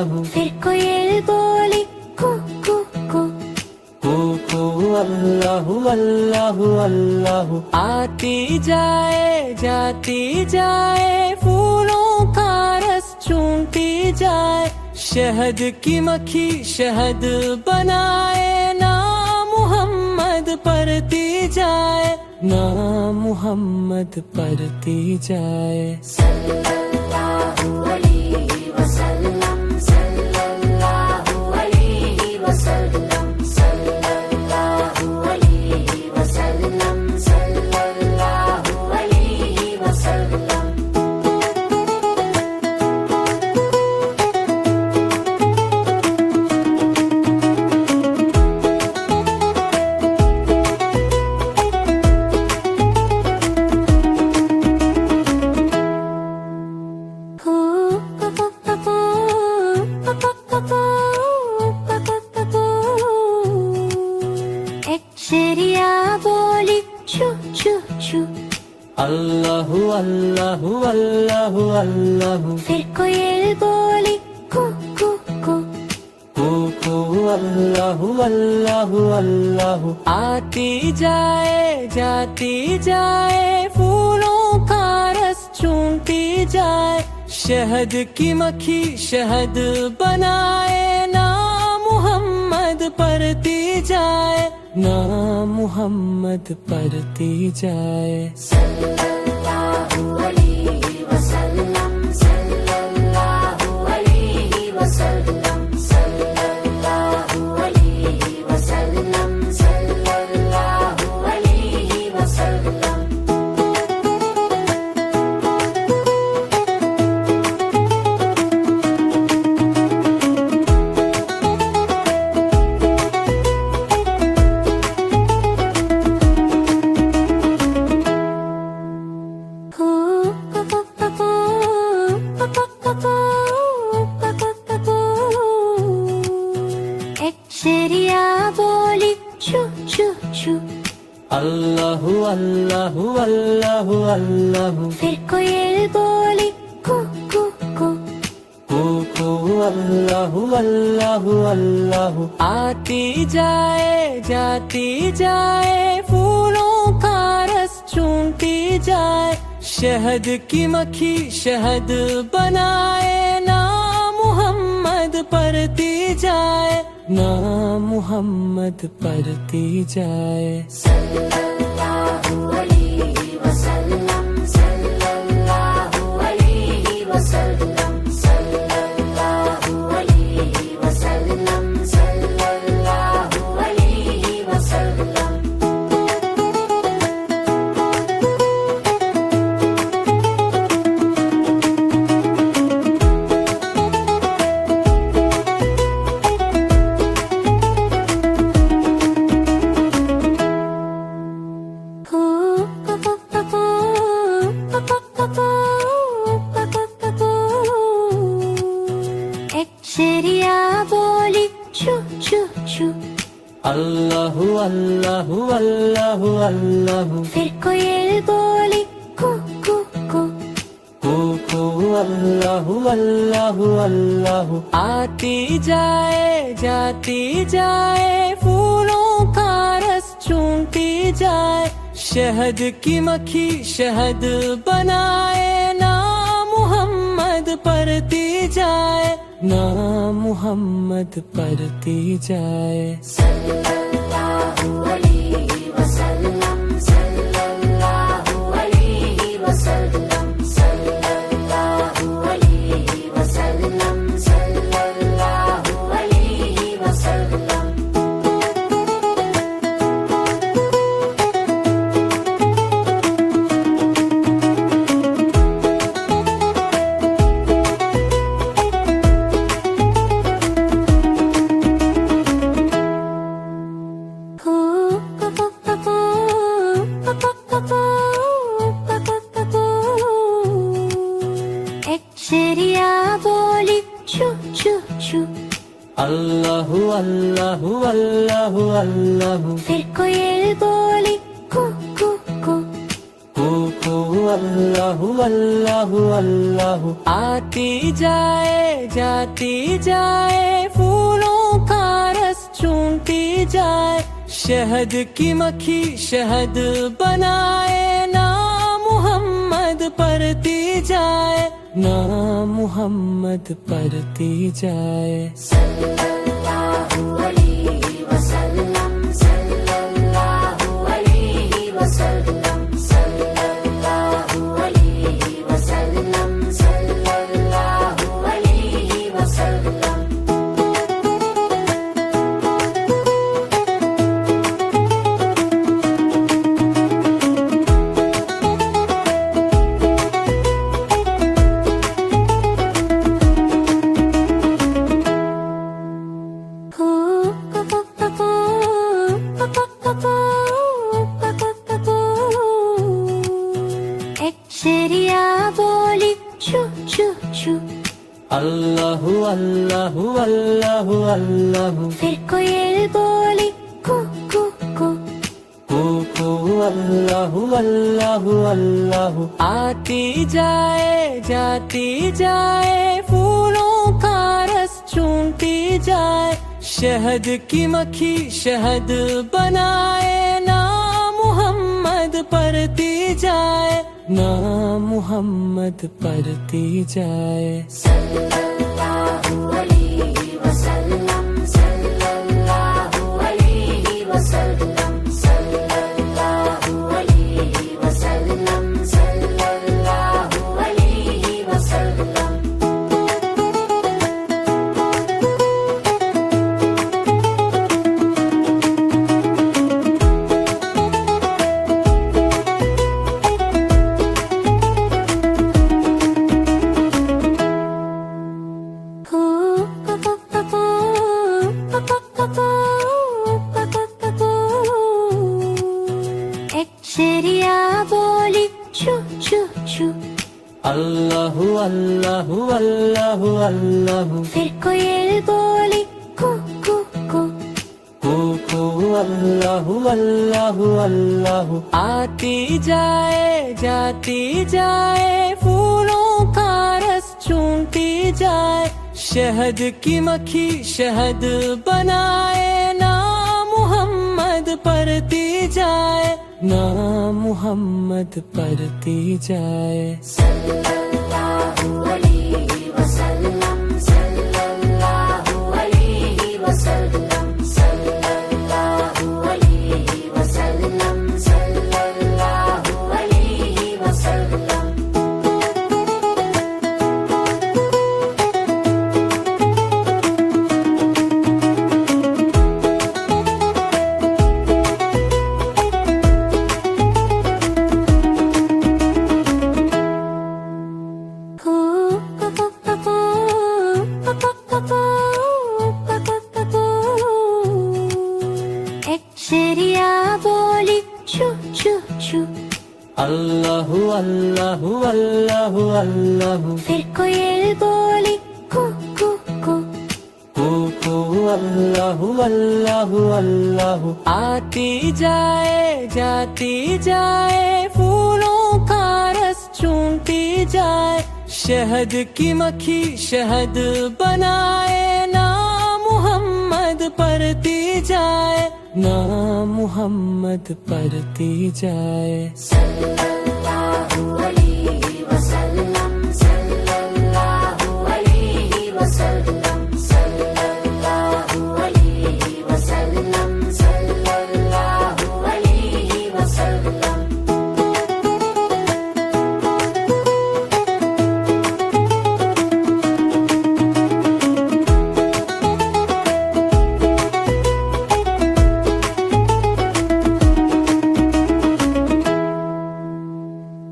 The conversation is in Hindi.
अल्लाहु। फिर कोयल बोली कू कू कू। कू अल्लाहु अल्लाहु अल्लाहु। आती जाए जाती जाए फूलों का रस चूमती जाए, शहद की मक्खी शहद बनाए, ना मोहम्मद पढ़ती जाए, ना मोहम्मद पढ़ती जाए। सल्लल्लाहु अलैहि वसल्लम सल्लल्लाहु अलैहि वसल्लम सल्लल्लाहु अलैहि वसल्लम सल्लल्लाहु अलैहि वसल्लम। चिड़िया बोली छू छू छू। अल्लाहु अल्लाहु अल्लाहु अल्लाहु। फिर कोयल बोली कू कू कू। कू अल्लाहु अल्लाहु अल्लाहु। आती जाए जाती जाए फूलों का रस चूमती जाए, शहद की मक्खी शहद बनाए, ना मोहम्मद पढ़ती जाए, ना मोहम्मद पढ़ती जाए। सल्लल्लाहु अलैहि वसल्लम सल्लल्लाहु अलैहि वसल्लम सल्लल्लाहु अलैहि वसल्लम सल्लल्लाहु अलैहि वसल्लम। चिड़िया बोली छू छू छू। अल्लाहु अल्लाहु अल्लाहु अल्लाहु। फिर कोयल बोली कू कू कू। कू अल्लाहु अल्लाहु अल्लाहु। आती जाए जाती जाए फूलों का रस चूमती जाए, शहद की मक्खी शहद बनाए, ना मोहम्मद पढ़ती जाए, ना मोहम्मद पढ़ती जाए। सल्लल्लाहु अलैहि वसल्लम सल्लल्लाहु अलैहि वसल्लम सल्लल्लाहु अलैहि वसल्लम सल्लल्लाहु अलैहि वसल्लम। चिड़िया बोली छू छू छू। अल्लाहु अल्लाहु अल्लाहु अल्लाहु। फिर कोयल बोली कू कू कू। कू अल्लाहु अल्लाहु अल्लाहु। आती जाए जाती जाए फूलों का रस चूमती जाए, शहद की मक्खी शहद बनाए, ना मोहम्मद पढ़ती जाए, ना मोहम्मद पढ़ती जाए। सल्लल्लाहु अलैहि वसल्लम सल्लल्लाहु अलैहि वसल्लम सल्लल्लाहु अलैहि वसल्लम सल्लल्लाहु अलैहि वसल्लम। चिड़िया बोली छू छू छू। अल्लाहु अल्लाहु अल्लाहु अल्लाहु। फिर कोयल बोली कू कू कू। कू अल्लाहु अल्लाहु अल्लाहु। आती जाए जाती जाए फूलों का रस चूमती जाए, शहद की मक्खी शहद बनाए, नाम मुहम्मद पढ़ती जाए, नाम मुहम्मद पढ़ती जाए। सल्लल्लाहु अलैहि वसल्लम, सल्लल्लाहु अलैहि वसल्लम, सल्लल्लाहु अलैहि वसल्लम, सल्लल्लाहु अलैहि वसल्लम। चिड़िया बोली चू चू चू, अल्लाहु अल्लाहु अल्लाहु अल्लाहु। फिर कोयल बोली कू कू कू, कू कू अल्लाहु अल्लाहु अल्लाहु। आती जाए जाती जाए फूलों का रस चूमती जाए, शहद की मक्खी शहद बनाए, नाम मुहम्मद पढ़ती जाए, नाम मुहम्मद पढ़ती जाए। सल्लल्लाहु अलैहि वसल्लम, सल्लल्लाहु अलैहि वसल्लम, सल्लल्लाहु अलैहि वसल्लम, सल्लल्लाहु अलैहि वसल्लम। चिड़िया बोली चू चू चू, अल्लाहु अल्लाहु अल्लाहु अल्लाहु। फिर कोयल बोली कू कू कू, कू कू अल्लाहु अल्लाहु अल्लाहु। आती जाए जाती जाए फूलों का रस चूमती जाए, शहद की मक्खी शहद बनाए, नाम मुहम्मद पढ़ती जाए, नाम मुहम्मद पढ़ती जाए। सल्लल्लाहु अलैहि वसल्लम, सल्लल्लाहु अलैहि वसल्लम, सल्लल्लाहु अलैहि वसल्लम, सल्लल्लाहु अलैहि वसल्लम। चिड़िया बोली चू चू चू, अल्लाहु अल्लाहु अल्लाहु अल्लाहु। फिर कोयल बोली कू कू कू, कू कू अल्लाहु अल्लाहु अल्लाहु। आती जाए जाती जाए फूलों का रस चूमती जाए, शहद की मक्खी शहद बनाए, नाम मुहम्मद पढ़ती जाए, नाम मुहम्मद पढ़ती जाए। सल्लल्लाहु